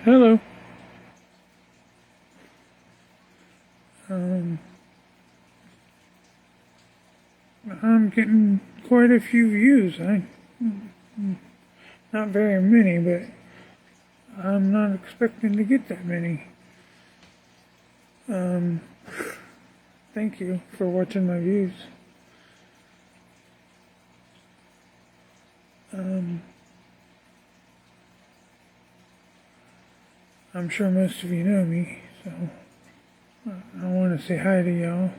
Hello. Um, I'm getting quite a few views. Not very many, but I'm not expecting to get that many. Thank you for watching my views. I'm sure most of you know me, so I want to say hi to y'all.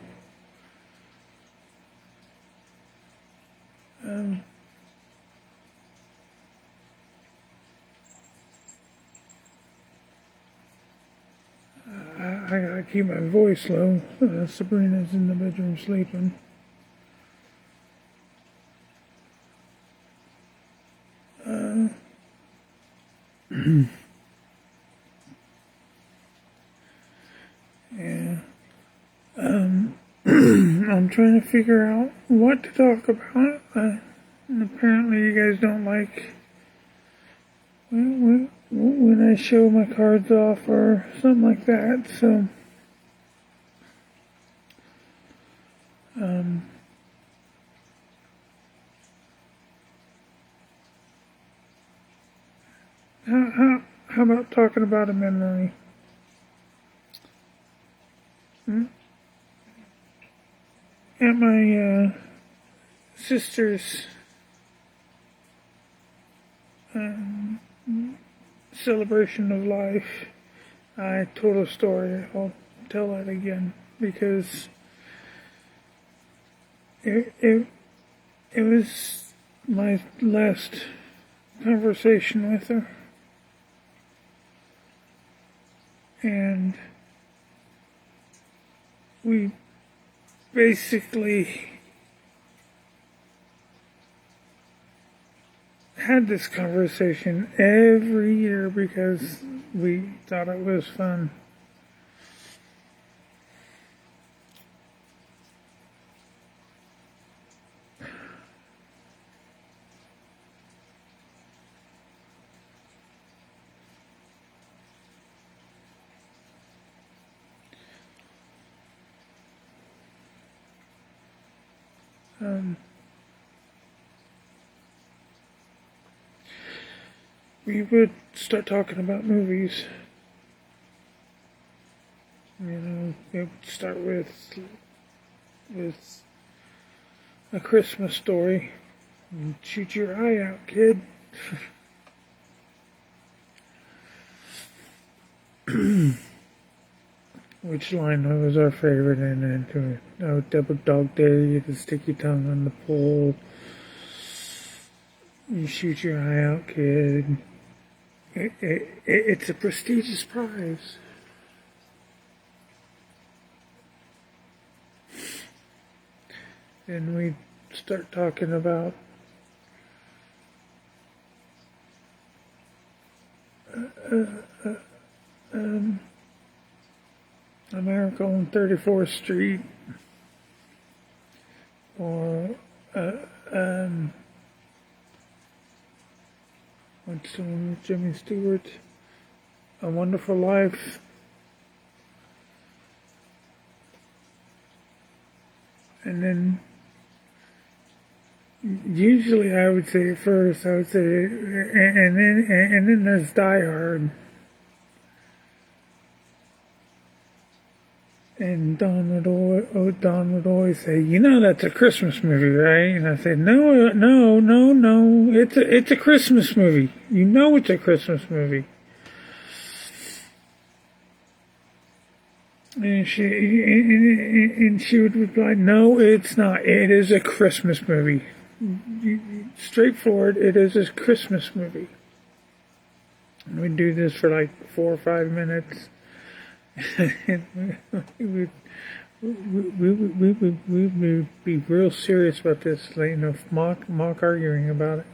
I gotta keep my voice low. Sabrina's in the bedroom sleeping. Yeah. I'm trying to figure out what to talk about. And apparently you guys don't like when I show my cards off or something like that. So, how about talking about a memory? At my sister's celebration of life, I told a story. I'll tell that again because it was my last conversation with her, and we basically had this conversation every year because we thought it was fun. We would start talking about movies. It would start with A Christmas Story. And shoot your eye out, kid. Which line was our favorite in it? Oh, double dog dare you to stick your tongue on the pole. You shoot your eye out, kid. It's a prestigious prize. And we start talking about America on 34th Street, or what's the one with Jimmy Stewart? A Wonderful Life. And then usually I would say it first. I would say, and then there's Die Hard. And Don would always say, that's a Christmas movie, right? And I said, no, it's a Christmas movie. It's a Christmas movie. And she would reply, no, it's not. It is a Christmas movie. Straightforward, it is a Christmas movie. And we'd do this for like 4 or 5 minutes. And we would be real serious about this, mock arguing about it.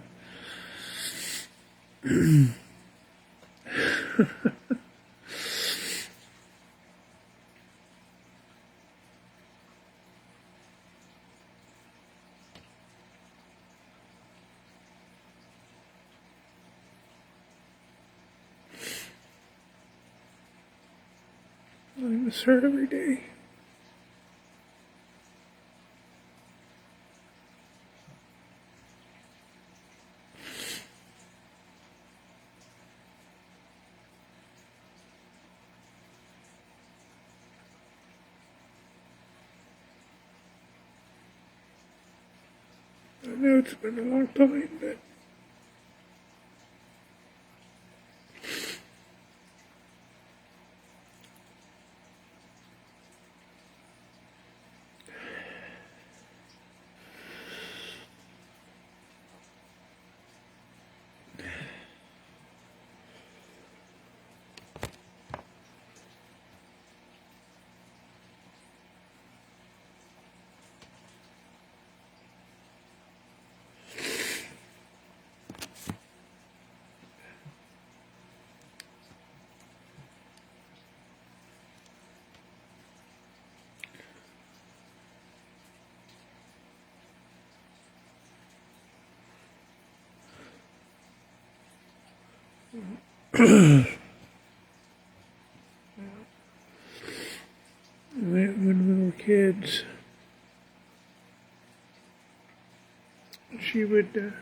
I miss her every day. I know it's been a long time, but when we were kids, she would,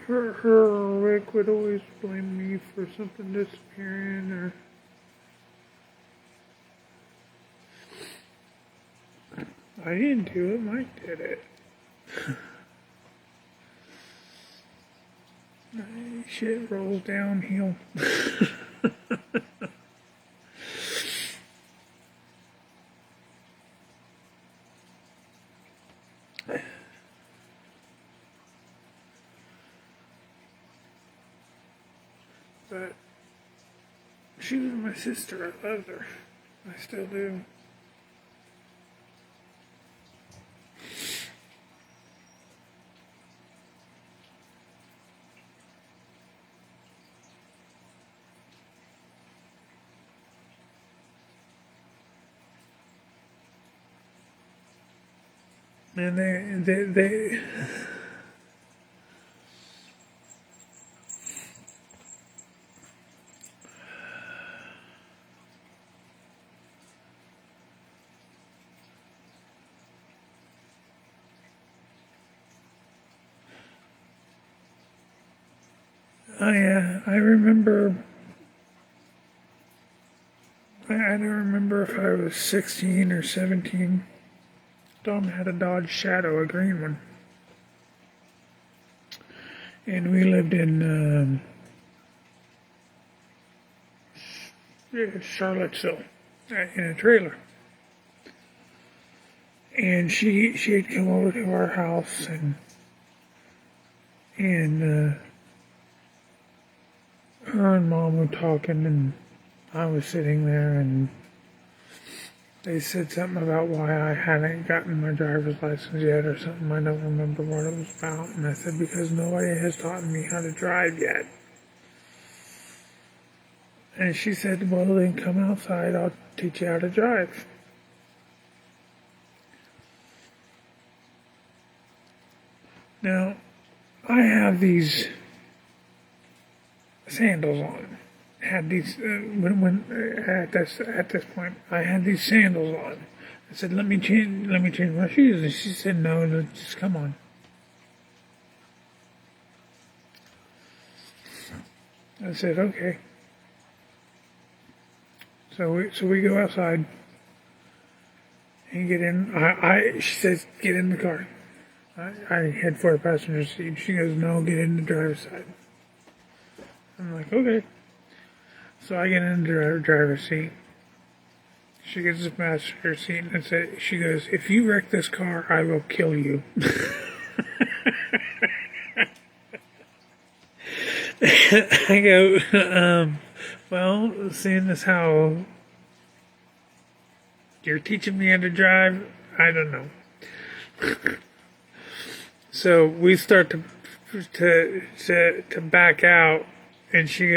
her or Rick would always blame me for something disappearing, or I didn't do it, Mike did it. Shit rolls downhill. But she was my sister. I loved her. I still do. And they I remember, I don't remember if I was 16 or 17. Dom had a Dodge Shadow, a green one. And we lived in Charlottesville in a trailer. And she had come over to our house, and her and Mom were talking, and I was sitting there, and they said something about why I hadn't gotten my driver's license yet or something. I don't remember what it was about. And I said, because nobody has taught me how to drive yet. And she said, well, then come outside. I'll teach you how to drive. Now, I have these sandals on. Had these at this point I had these sandals on. I said, let me change my shoes, and she said, no, just come on. I said, okay. So we go outside and get in. She says, get in the car. I head for a passenger seat. She goes, no, get in the driver's side. I'm like, okay. So I get in the driver's seat. She gets the passenger seat, and she goes, if you wreck this car, I will kill you. I go, well, seeing as how you're teaching me how to drive, I don't know. So we start to back out, and she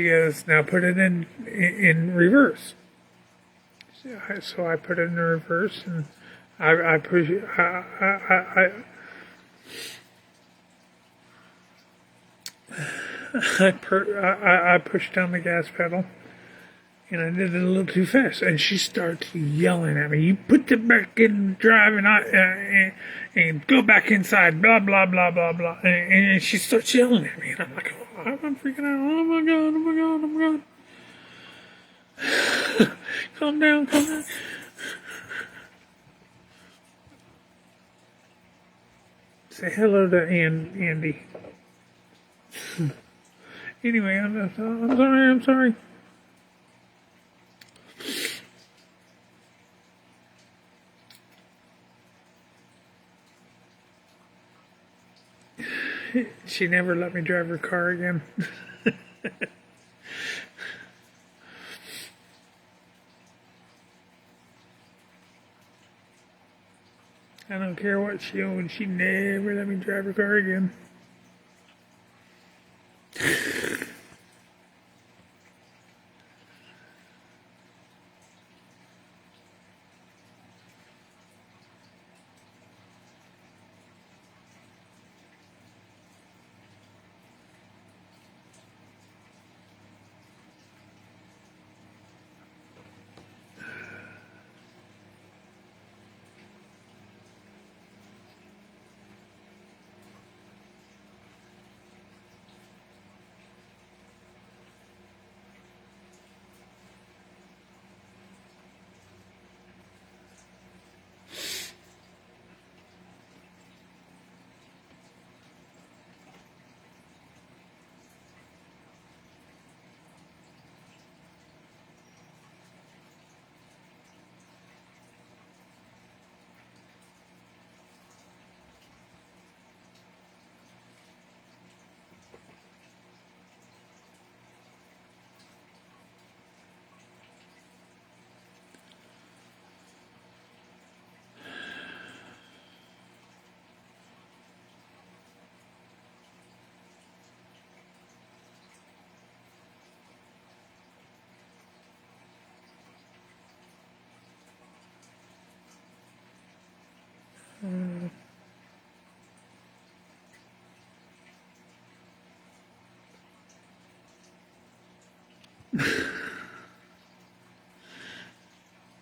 goes, now put it in reverse. So I put it in reverse, and I push. I pushed down the gas pedal, and I did it a little too fast, and she starts yelling at me. You put it back in drive and go back inside, blah, blah, blah, blah, blah. And she starts yelling at me, and I'm like, oh, I'm freaking out. Oh my God, oh my God, oh my God. Calm down, calm down. Say hello to Andy. Anyway, I'm sorry. She never let me drive her car again. I don't care what she owns, she never let me drive her car again.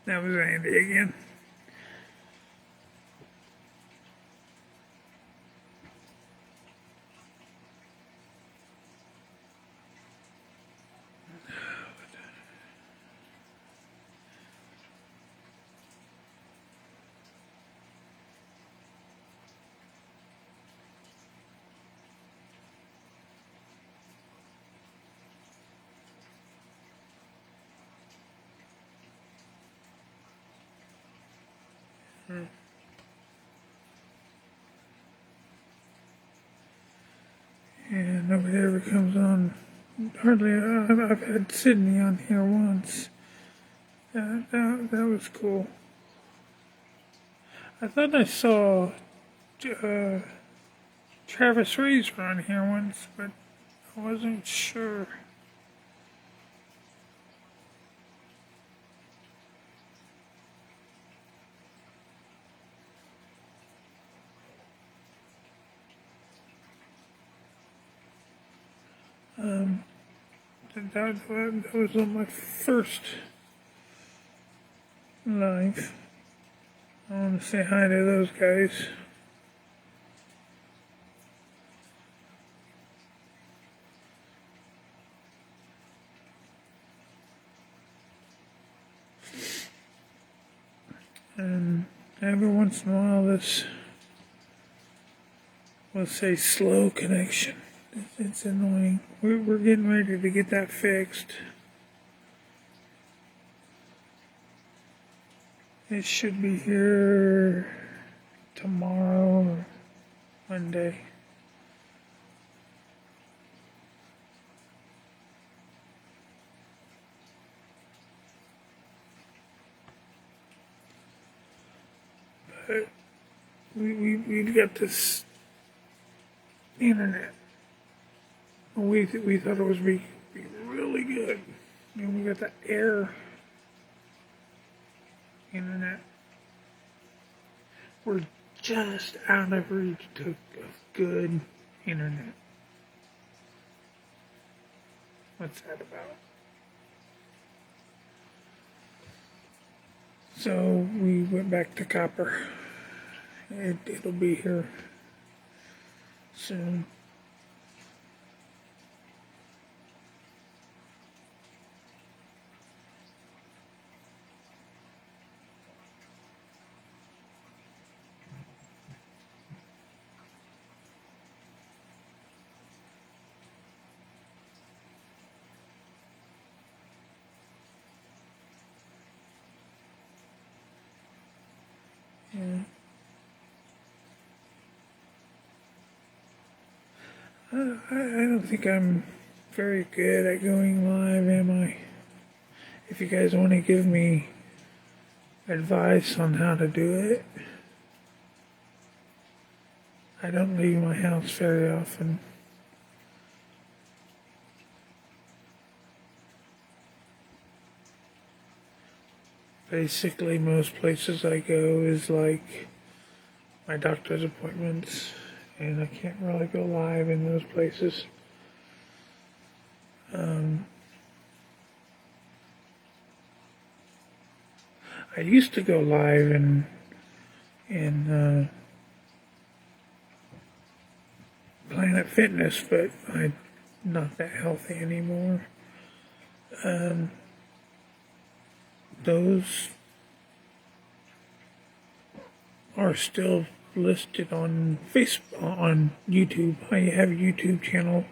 That was Andy again. And nobody ever comes on. Hardly. I've had Sydney on here once. That was cool. I thought I saw Travis Razor on here once, but I wasn't sure. That was on my first live. I want to say hi to those guys. And every once in a while, this will say slow connection. It's annoying. We're getting ready to get that fixed. It should be here tomorrow or Monday. But we've got this internet. We thought it was be really good. And we got the air internet. We're just out of reach of good internet. What's that about? So we went back to copper. It'll be here soon. Yeah. I don't think I'm very good at going live, am I? If you guys want to give me advice on how to do it, I don't leave my house very often. Basically, most places I go is like my doctor's appointments, and I can't really go live in those places. I used to go live in Planet Fitness, but I'm not that healthy anymore. Those are still listed on Facebook, on YouTube. I have a YouTube channel.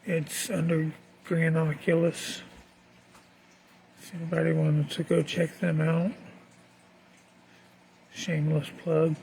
It's under Grand Oculus. If anybody wants to go check them out, shameless plug.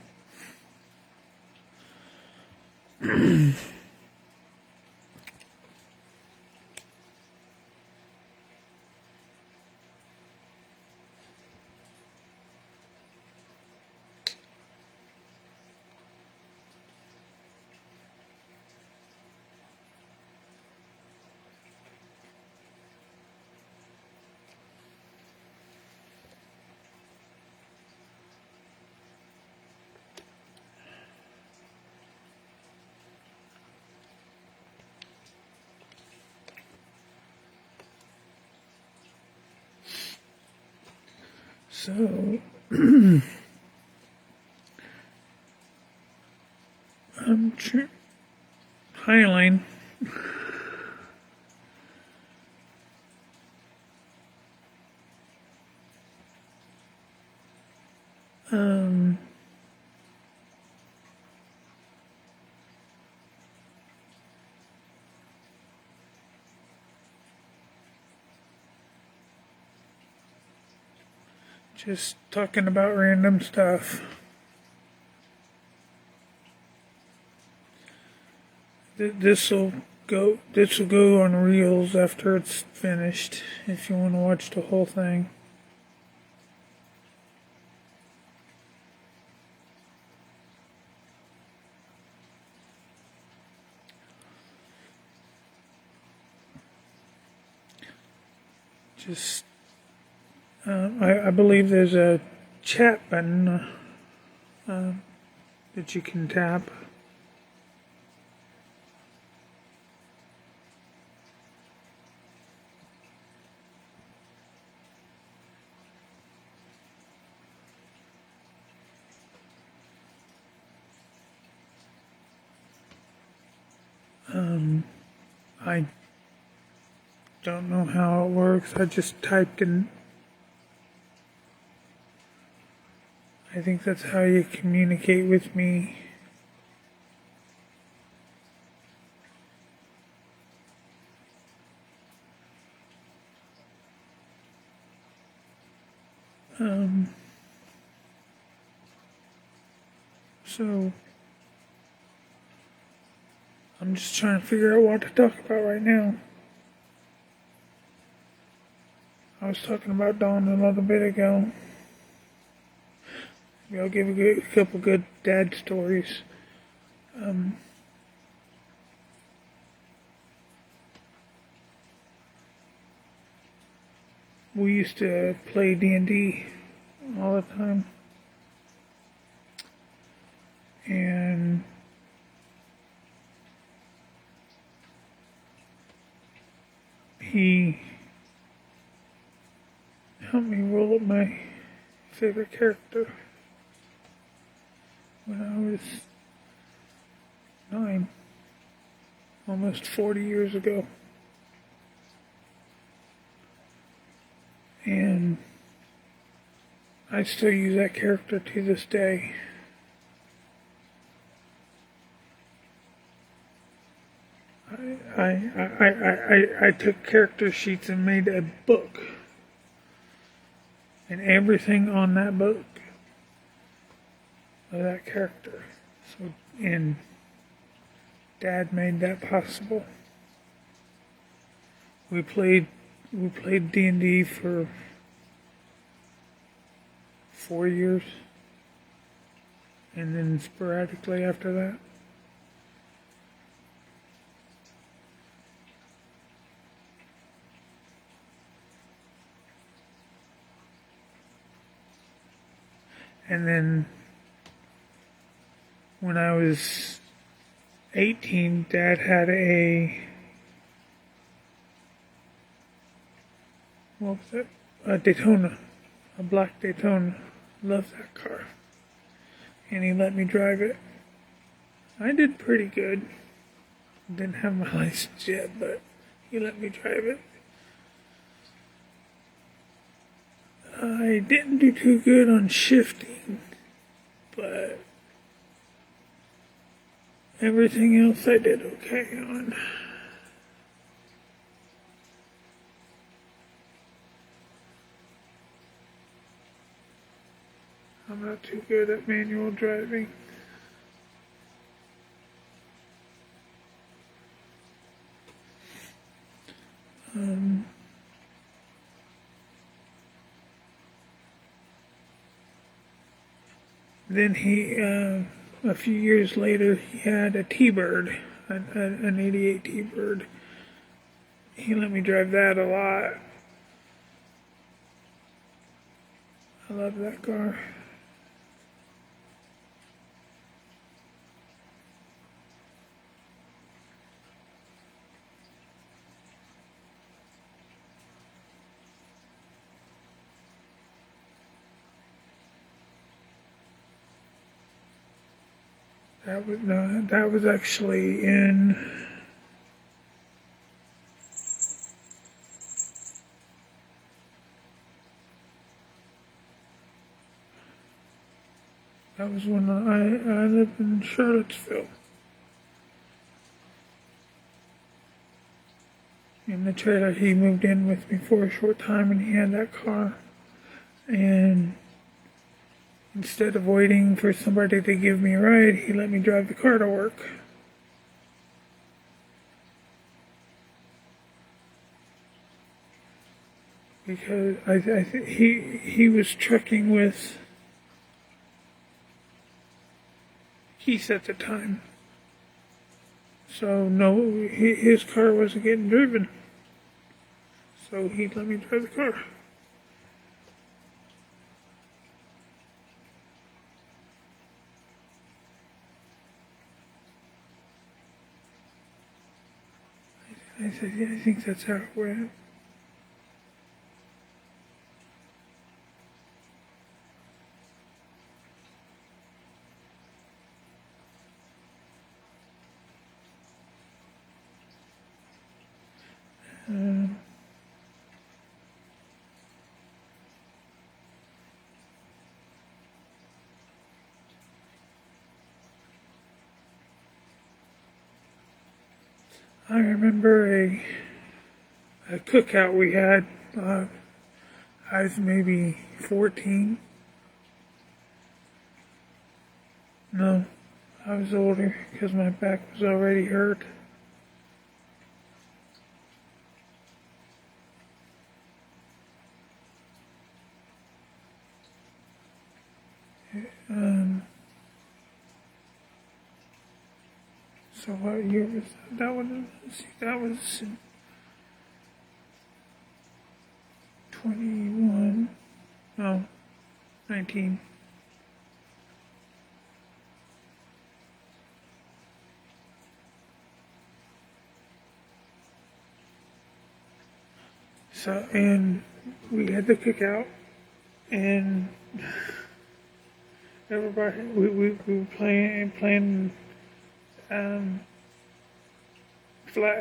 So, hi Elaine. Just talking about random stuff. This will go. This will go on Reels after it's finished. If you want to watch the whole thing. Just, I believe there's a chat button that you can tap. I don't know how it works. I just typed in. I think that's how you communicate with me. So I'm just trying to figure out what to talk about right now. I was talking about Dawn a little bit ago. Maybe I'll give a couple good dad stories. We used to play D&D all the time. And he helped me roll up my favorite character when I was 9, almost 40 years ago. And I still use that character to this day. I took character sheets and made a book. And everything on that book of that character. And Dad made that possible. We played D&D for 4 years, and then sporadically after that. And then when I was 18, Dad had what was it? A Daytona, a black Daytona. Loved that car. And he let me drive it. I did pretty good. Didn't have my license yet, but he let me drive it. I didn't do too good on shifting, but everything else I did okay on. I'm not too good at manual driving. Then a few years later, he had a T-Bird, an 88 T-Bird. He let me drive that a lot. I love that car. That was actually in that was when I lived in Charlottesville. In the trailer, he moved in with me for a short time, and he had that car. And instead of waiting for somebody to give me a ride, he let me drive the car to work. Because he was trucking with Keith at the time. So no, his car wasn't getting driven. So he let me drive the car. I said, yeah, I think that's how it went. I remember a cookout we had. I was maybe 14. No, I was older because my back was already hurt. So what year was that? That one, let's see, that was 21, no, 19. and we had the cookout, and everybody, we were playing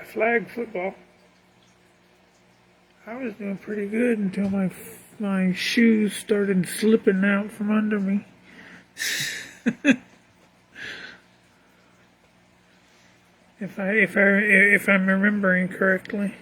flag football. I was doing pretty good until my shoes started slipping out from under me. If I'm remembering correctly.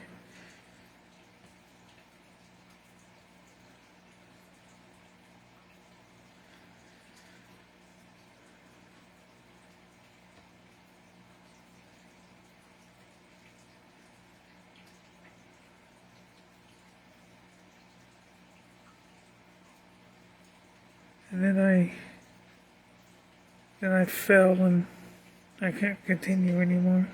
And then I fell and I can't continue anymore.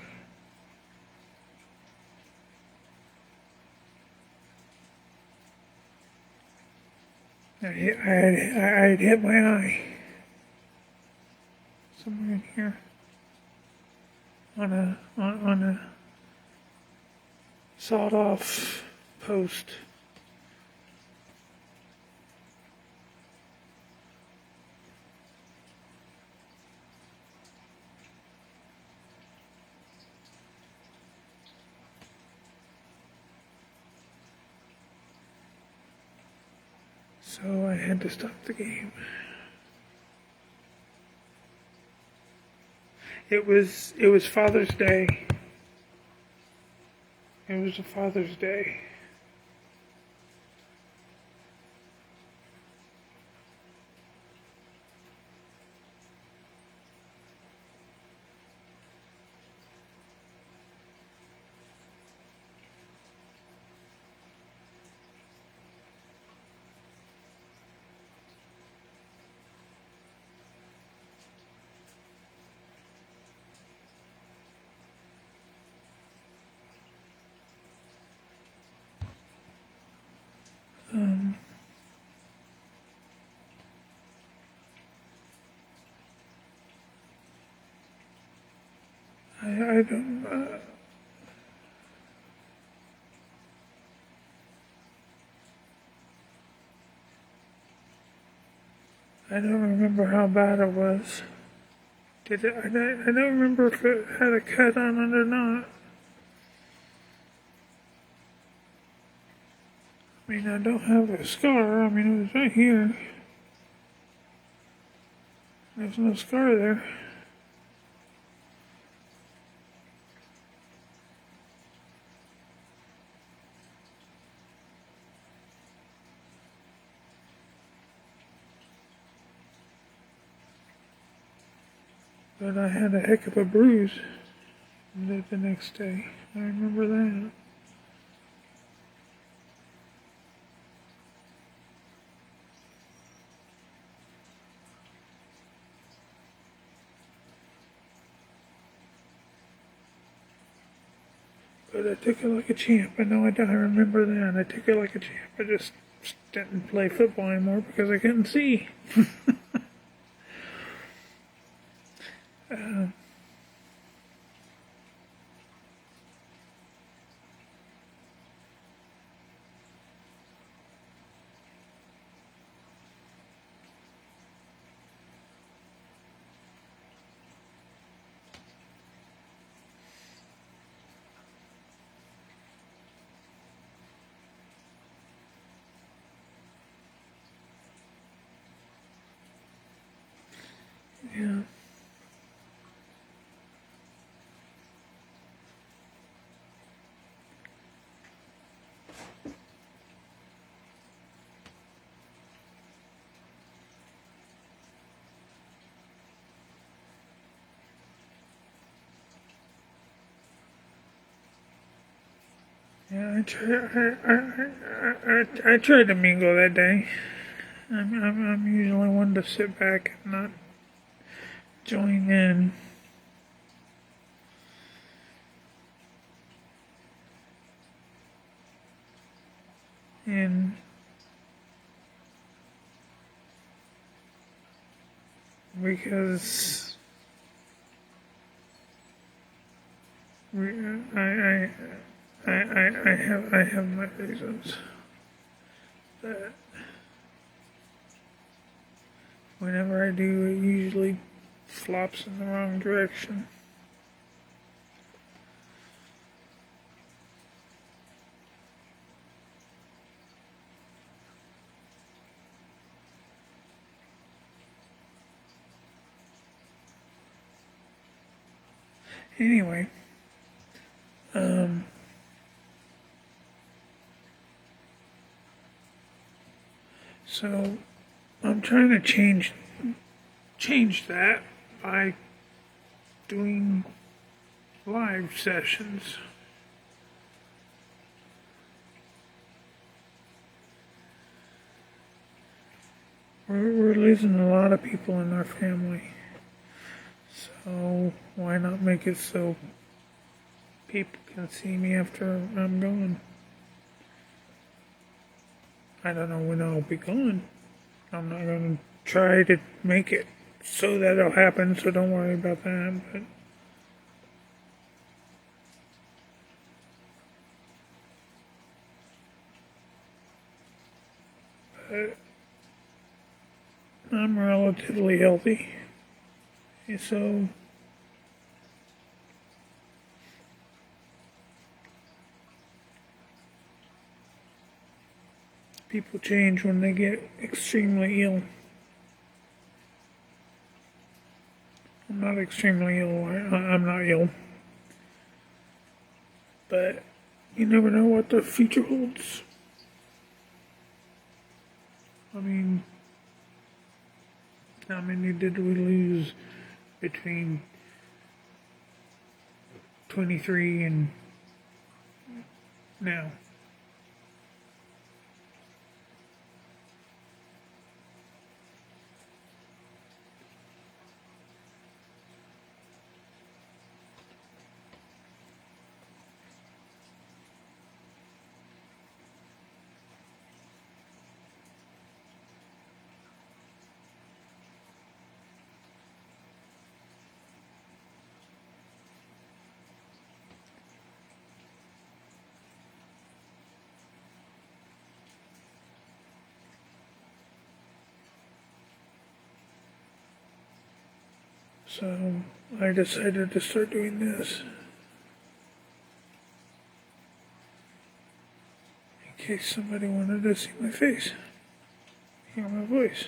I had hit my eye somewhere in here on a sawed off post. So I had to stop the game. It was Father's Day. It was a Father's Day. I don't. I don't remember how bad it was. Did it? I don't remember if it had a cut on it or not. I mean, I don't have a scar. I mean, it was right here. There's no scar there. But I had a heck of a bruise the next day. I remember that. But I took it like a champ. I know I remember that. I took it like a champ. I just didn't play football anymore because I couldn't see. Yeah. Yeah, I tried to mingle that day. I'm usually one to sit back and not join in. And because I have my reasons. But whenever I do, it usually flops in the wrong direction. Anyway, so I'm trying to change that by doing live sessions. We're losing a lot of people in our family. So why not make it so people can see me after I'm gone? I don't know when I'll be gone. I'm not going to try to make it so that it'll happen, so don't worry about that. But I'm relatively healthy. So people change when they get extremely ill. I'm not extremely ill. I'm not ill. But you never know what the future holds. I mean, how many did we lose between 23 and now? So I decided to start doing this in case somebody wanted to see my face, hear my voice.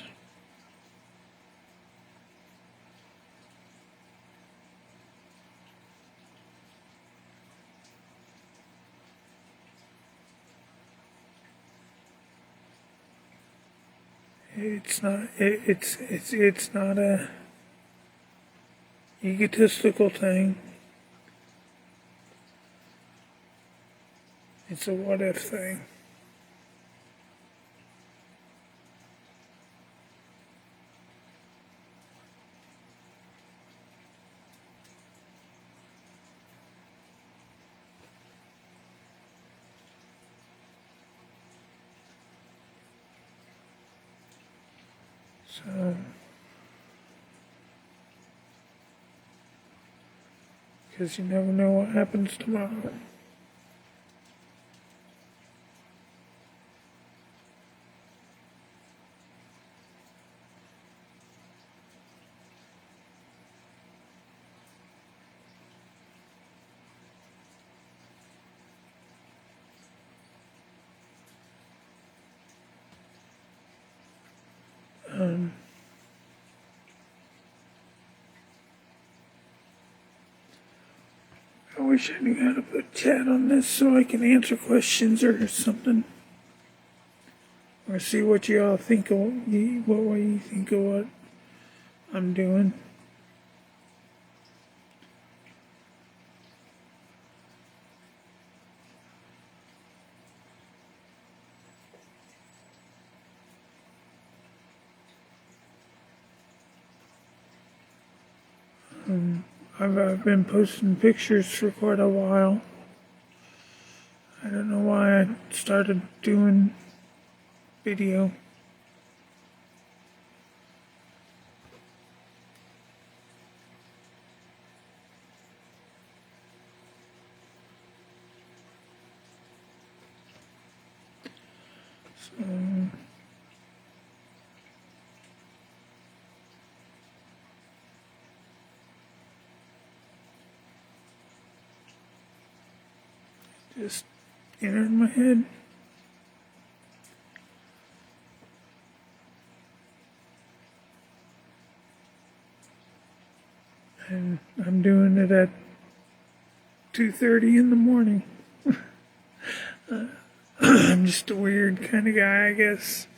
It's not. It's not a egotistical thing. It's a what if thing. So, because you never know what happens tomorrow. I wish I knew how to put chat on this so I can answer questions or something. Or see what y'all think of what you think of what I'm doing. I've been posting pictures for quite a while. I don't know why I started doing video. So, just entered my head. And I'm doing it at 2:30 in the morning. I'm just a weird kind of guy, I guess.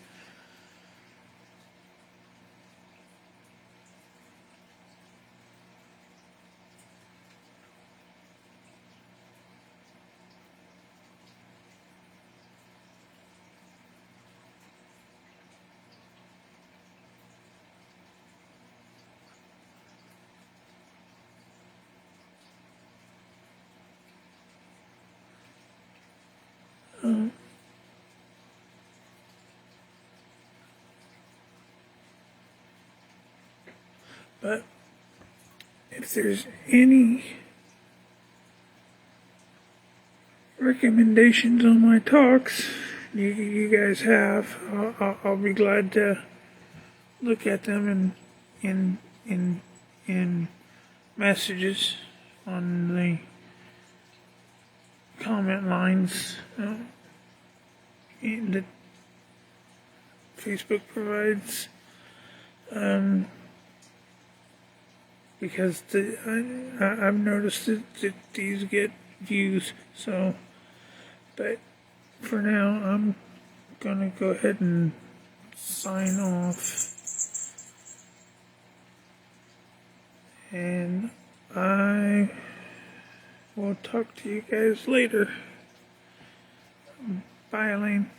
But if there's any recommendations on my talks you guys have, I'll be glad to look at them in messages on the comment lines that Facebook provides. Because I've noticed that these get views, so, but for now, I'm gonna go ahead and sign off, and I will talk to you guys later. Bye, Elaine.